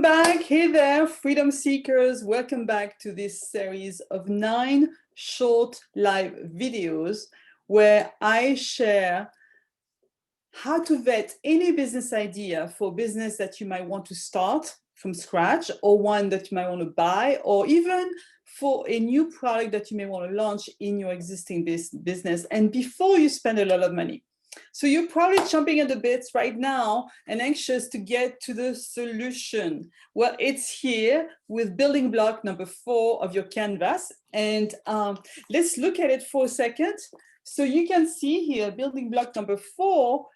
Welcome back. Hey there, freedom seekers. Welcome back to this series of 9 short live videos where I share how to vet any business idea for business that you might want to start from scratch, or one that you might want to buy, or even for a new product that you may want to launch in your existing business, and before you spend a lot of money. So you're probably chomping at the bits right now and anxious to get to the solution. Well, it's here with building block number 4 of your canvas. And let's look at it for a second. So you can see here, building block number 4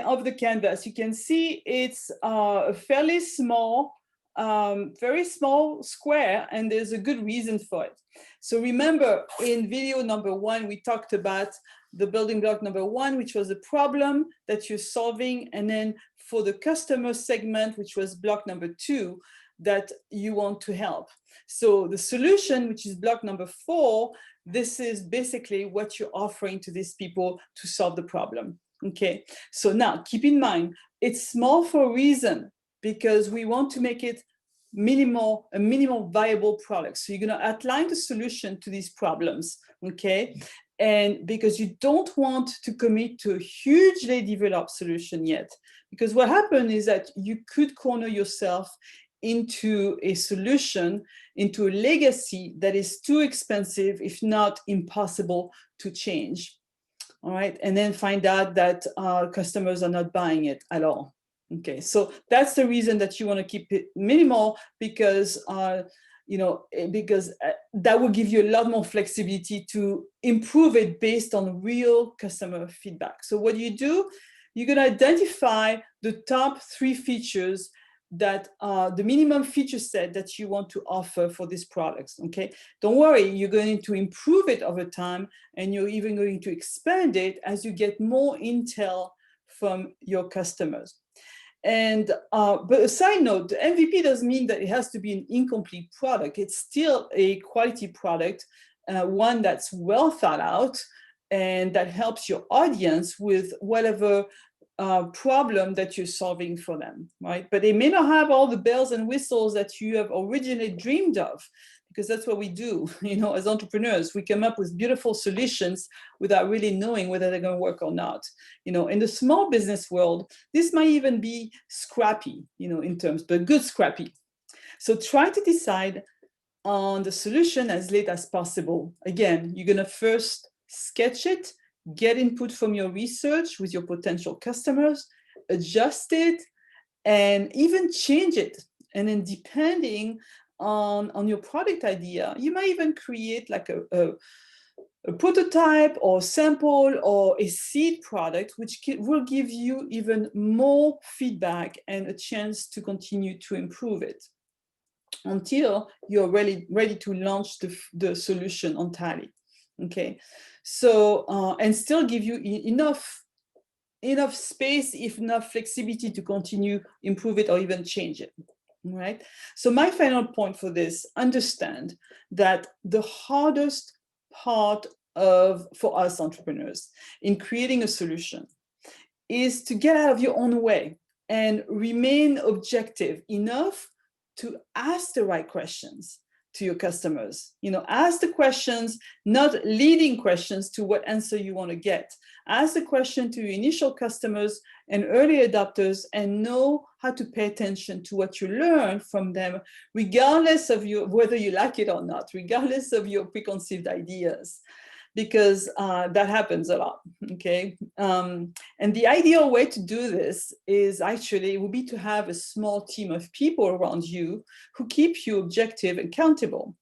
of the canvas. You can see it's a fairly small, very small square, and there's a good reason for it. So remember, in video number 1, we talked about the building block number 1, which was the problem that you're solving, and then for the customer segment, which was block number 2, that you want to help. So the solution, which is block number 4, this is basically what you're offering to these people to solve the problem. Okay, so now keep in mind, it's small for a reason, because we want to make it a minimal viable product. So you're going to outline the solution to these problems, okay? And because you don't want to commit to a hugely developed solution yet, because what happens is that you could corner yourself into a solution, into a legacy that is too expensive, if not impossible to change. All right, and then find out that customers are not buying it at all. Okay, so that's the reason that you want to keep it minimal, because that will give you a lot more flexibility to improve it based on real customer feedback. So what do? You're going to identify the top 3 features that are the minimum feature set that you want to offer for these products. Okay, don't worry, you're going to improve it over time, and you're even going to expand it as you get more intel from your customers. And but a side note, the MVP doesn't mean that it has to be an incomplete product. It's still a quality product, one that's well thought out and that helps your audience with whatever problem that you're solving for them, right? But they may not have all the bells and whistles that you have originally dreamed of, because that's what we do, as entrepreneurs. We come up with beautiful solutions without really knowing whether they're going to work or not. In the small business world, this might even be scrappy, in terms, but good scrappy. So try to decide on the solution as late as possible. Again, you're going to first sketch it, get input from your research with your potential customers, adjust it, and even change it. And then depending on your product idea, you might even create like a prototype or sample or a seed product, which will give you even more feedback and a chance to continue to improve it until you're ready to launch the solution entirely. Okay, so and still give you enough space, if enough flexibility to continue improve it or even change it. Right. So my final point for this: understand that the hardest part for us entrepreneurs in creating a solution is to get out of your own way and remain objective enough to ask the right questions to your customers. Ask the questions, not leading questions to what answer you want to get. Ask the question to your initial customers and early adopters, and know how to pay attention to what you learn from them, regardless of whether you like it or not, regardless of your preconceived ideas, because that happens a lot. Okay, and the ideal way to do this is would be to have a small team of people around you who keep you objective and accountable.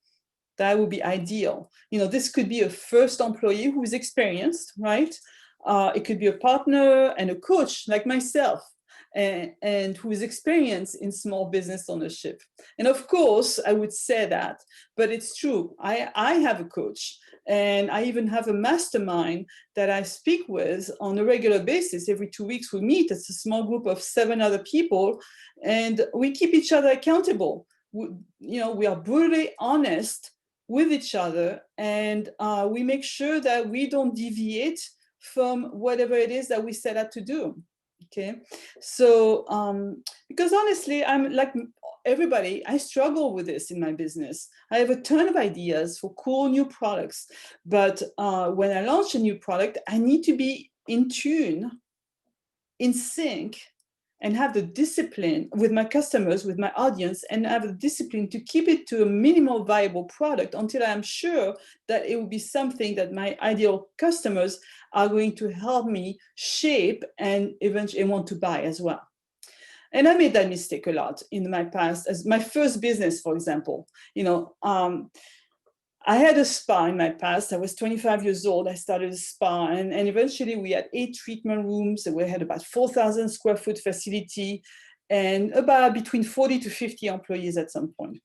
That would be ideal. This could be a first employee who is experienced, right? It could be a partner and a coach like myself, and who is experienced in small business ownership. And of course, I would say that, but it's true. I have a coach, and I even have a mastermind that I speak with on a regular basis. Every 2 weeks we meet. It's a small group of 7 other people, and we keep each other accountable. We are brutally honest with each other, and we make sure that we don't deviate from whatever it is that we set out to do. Okay, so because honestly, I'm like everybody, I struggle with this in my business. I have a ton of ideas for cool new products, but when I launch a new product, I need to be in tune, in sync, and have the discipline with my customers, with my audience, and have the discipline to keep it to a minimal viable product until I'm sure that it will be something that my ideal customers are going to help me shape and eventually want to buy as well. And I made that mistake a lot in my past. As my first business, for example, I had a spa in my past. I was 25 years old. I started a spa, and eventually we had 8 treatment rooms. We had about 4,000 square foot facility and about between 40 to 50 employees at some point.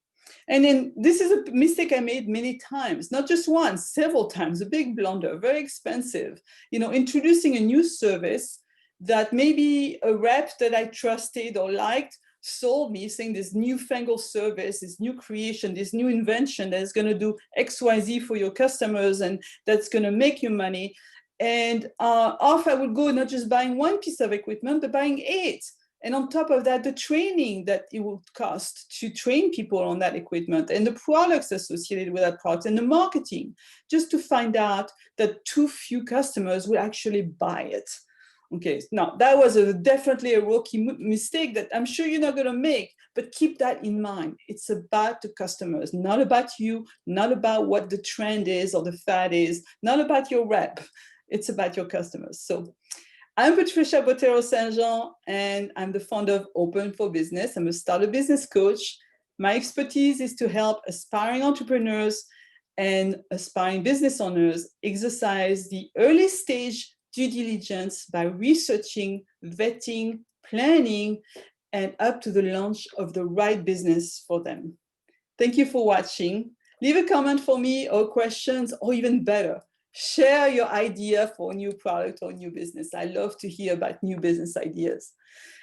And then this is a mistake I made many times, not just once, several times, a big blunder, very expensive. Introducing a new service that maybe a rep that I trusted or liked sold me, saying this newfangled service, this new creation, this new invention that is going to do XYZ for your customers and that's going to make you money. And off I would go, not just buying one piece of equipment, but buying 8. And on top of that, the training that it would cost to train people on that equipment and the products associated with that product and the marketing, just to find out that too few customers will actually buy it. Okay, now that was definitely a rookie mistake that I'm sure you're not going to make, but keep that in mind. It's about the customers, not about you, not about what the trend is or the fad is, not about your rep. It's about your customers. So I'm Patricia Botero Saint Jean, and I'm the founder of Open for Business. I'm a starter business coach. My expertise is to help aspiring entrepreneurs and aspiring business owners exercise the early stage due diligence by researching, vetting, planning, and up to the launch of the right business for them. Thank you for watching. Leave a comment for me or questions, or even better, share your idea for a new product or new business. I love to hear about new business ideas.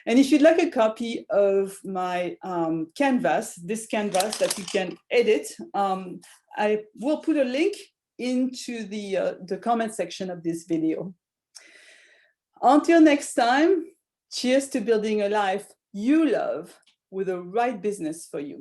And if you'd like a copy of my canvas, this canvas that you can edit, I will put a link into the comment section of this video. Until next time, cheers to building a life you love with the right business for you.